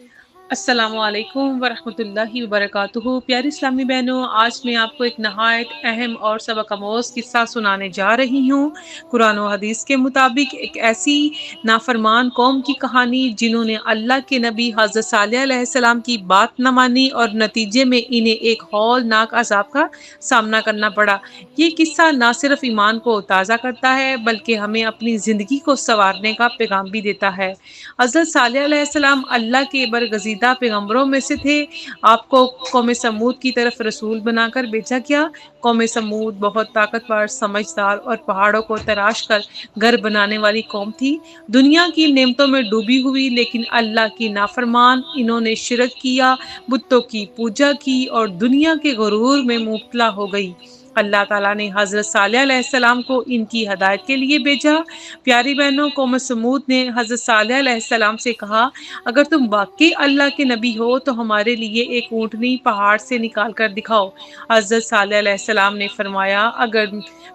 السلام علیکم ورحمۃ اللہ وبرکاتہ۔ پیاری اسلامی بہنوں، آج میں آپ کو ایک نہایت اہم اور سبق آموز قصہ سنانے جا رہی ہوں۔ قرآن و حدیث کے مطابق ایک ایسی نافرمان قوم کی کہانی جنہوں نے اللہ کے نبی حضرت صالح علیہ السلام کی بات نہ مانی اور نتیجے میں انہیں ایک ہولناک عذاب کا سامنا کرنا پڑا۔ یہ قصہ نہ صرف ایمان کو تازہ کرتا ہے بلکہ ہمیں اپنی زندگی کو سنوارنے کا پیغام بھی دیتا ہے۔ حضرت صالح علیہ السلام اللہ کے برگزیدہ پیغمبروں میں سے تھے۔ آپ کو قوم سمود کی طرف رسول بنا کر بھیجا گیا۔ قوم سمود بہت طاقتور، سمجھدار اور پہاڑوں کو تراش کر گھر بنانے والی قوم تھی۔ دنیا کی نعمتوں میں ڈوبی ہوئی لیکن اللہ کی نافرمان، انہوں نے شرک کیا، بتوں کی پوجا کی اور دنیا کے غرور میں مبتلا ہو گئی۔ اللہ تعالیٰ نے حضرت صالح علیہ السلام کو ان کی ہدایت کے لیے بھیجا۔ پیاری بہنوں، قوم سمود نے حضرت صالح علیہ السلام سے کہا، اگر تم واقعی اللہ کے نبی ہو تو ہمارے لیے ایک اونٹنی پہاڑ سے نکال کر دکھاؤ۔ حضرت صالح علیہ السلام نے فرمایا، اگر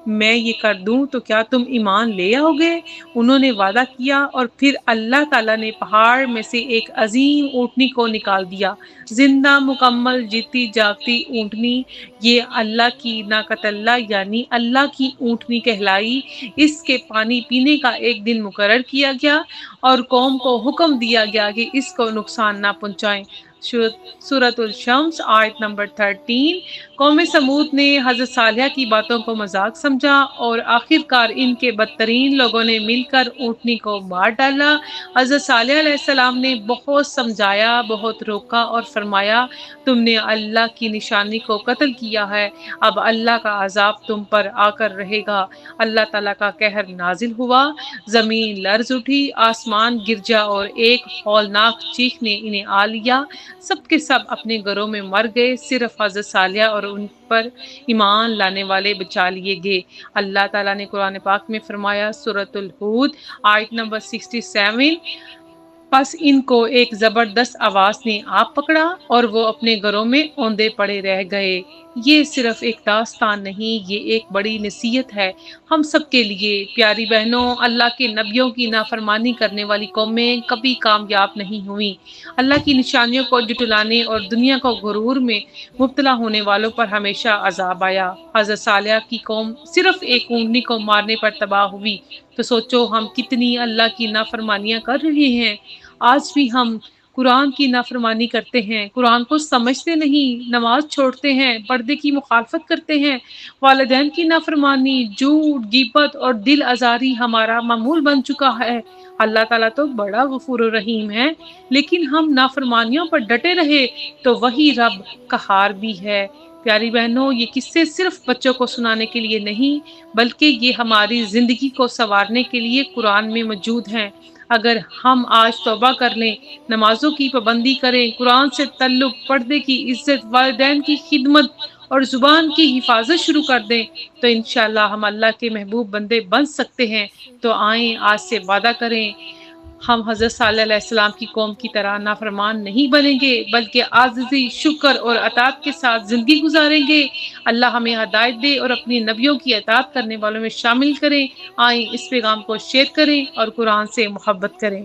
میں یہ کر دوں تو کیا تم ایمان لے آؤ گے؟ انہوں نے وعدہ کیا اور پھر اللہ تعالیٰ نے پہاڑ میں سے ایک عظیم اونٹنی کو نکال دیا۔ زندہ، مکمل، جیتی جاگتی اونٹنی، یہ اللہ کی ناقۃ اللہ یعنی اللہ کی اونٹنی کہلائی۔ اس کے پانی پینے کا ایک دن مقرر کیا گیا اور قوم کو حکم دیا گیا کہ اس کو نقصان نہ پہنچائیں۔ سورۃ الشمس آیت نمبر 13۔ قوم سمود نے حضرت صالح کی باتوں کو مذاق سمجھا اور آخرکار ان کے بدترین لوگوں نے مل کر اونٹنی کو مار ڈالا۔ حضرت صالح علیہ السلام نے بہت سمجھایا، بہت روکا اور فرمایا، تم نے اللہ کی نشانی کو قتل کیا ہے، اب اللہ کا عذاب تم پر آ کر رہے گا۔ اللہ تعالیٰ کا قہر نازل ہوا، زمین لرز اٹھی، آسمان گرجا اور ایک ہولناک چیخ نے انہیں آ لیا۔ سب کے سب اپنے گھروں میں مر گئے، صرف حضرت صالح اور ان پر ایمان لانے والے بچا لیے گئے۔ اللہ تعالیٰ نے قرآن پاک میں فرمایا، سورۃ الہود آیت نمبر 67، پس ان کو ایک زبردست آواز نے آ پکڑا اور وہ اپنے گھروں میں اوندے پڑے رہ گئے۔ یہ صرف ایک داستان نہیں، یہ ایک بڑی نصیحت ہے ہم سب کے لیے۔ پیاری بہنوں، اللہ کے نبیوں کی نافرمانی کرنے والی قومیں کبھی کامیاب نہیں ہوئیں۔ اللہ کی نشانیوں کو جھٹلانے اور دنیا کو غرور میں مبتلا ہونے والوں پر ہمیشہ عذاب آیا۔ حضرت صالح کی قوم صرف ایک اونٹنی کو مارنے پر تباہ ہوئی، تو سوچو ہم کتنی اللہ کی نافرمانیاں کر رہے ہیں۔ آج بھی ہم قرآن کی نافرمانی کرتے ہیں، قرآن کو سمجھتے نہیں، نماز چھوڑتے ہیں، پردے کی مخالفت کرتے ہیں، والدین کی نافرمانی، جھوٹ، غیبت اور دل آزاری ہمارا معمول بن چکا ہے۔ اللہ تعالیٰ تو بڑا غفور و رحیم ہے، لیکن ہم نافرمانیوں پر ڈٹے رہے تو وہی رب قہار بھی ہے۔ پیاری بہنوں، یہ قصے صرف بچوں کو سنانے کے لیے نہیں بلکہ یہ ہماری زندگی کو سنوارنے کے لیے قرآن میں موجود ہیں۔ اگر ہم آج توبہ کر لیں، نمازوں کی پابندی کریں، قرآن سے تعلق، پردے کی عزت، والدین کی خدمت اور زبان کی حفاظت شروع کر دیں تو انشاءاللہ ہم اللہ کے محبوب بندے بن سکتے ہیں۔ تو آئیں آج سے وعدہ کریں، ہم حضرت صالح علیہ السلام کی قوم کی طرح نافرمان نہیں بنیں گے بلکہ عاجزی، شکر اور اطاعت کے ساتھ زندگی گزاریں گے۔ اللہ ہمیں ہدایت دے اور اپنی نبیوں کی اطاعت کرنے والوں میں شامل کریں۔ آئیں اس پیغام کو شیئر کریں اور قرآن سے محبت کریں۔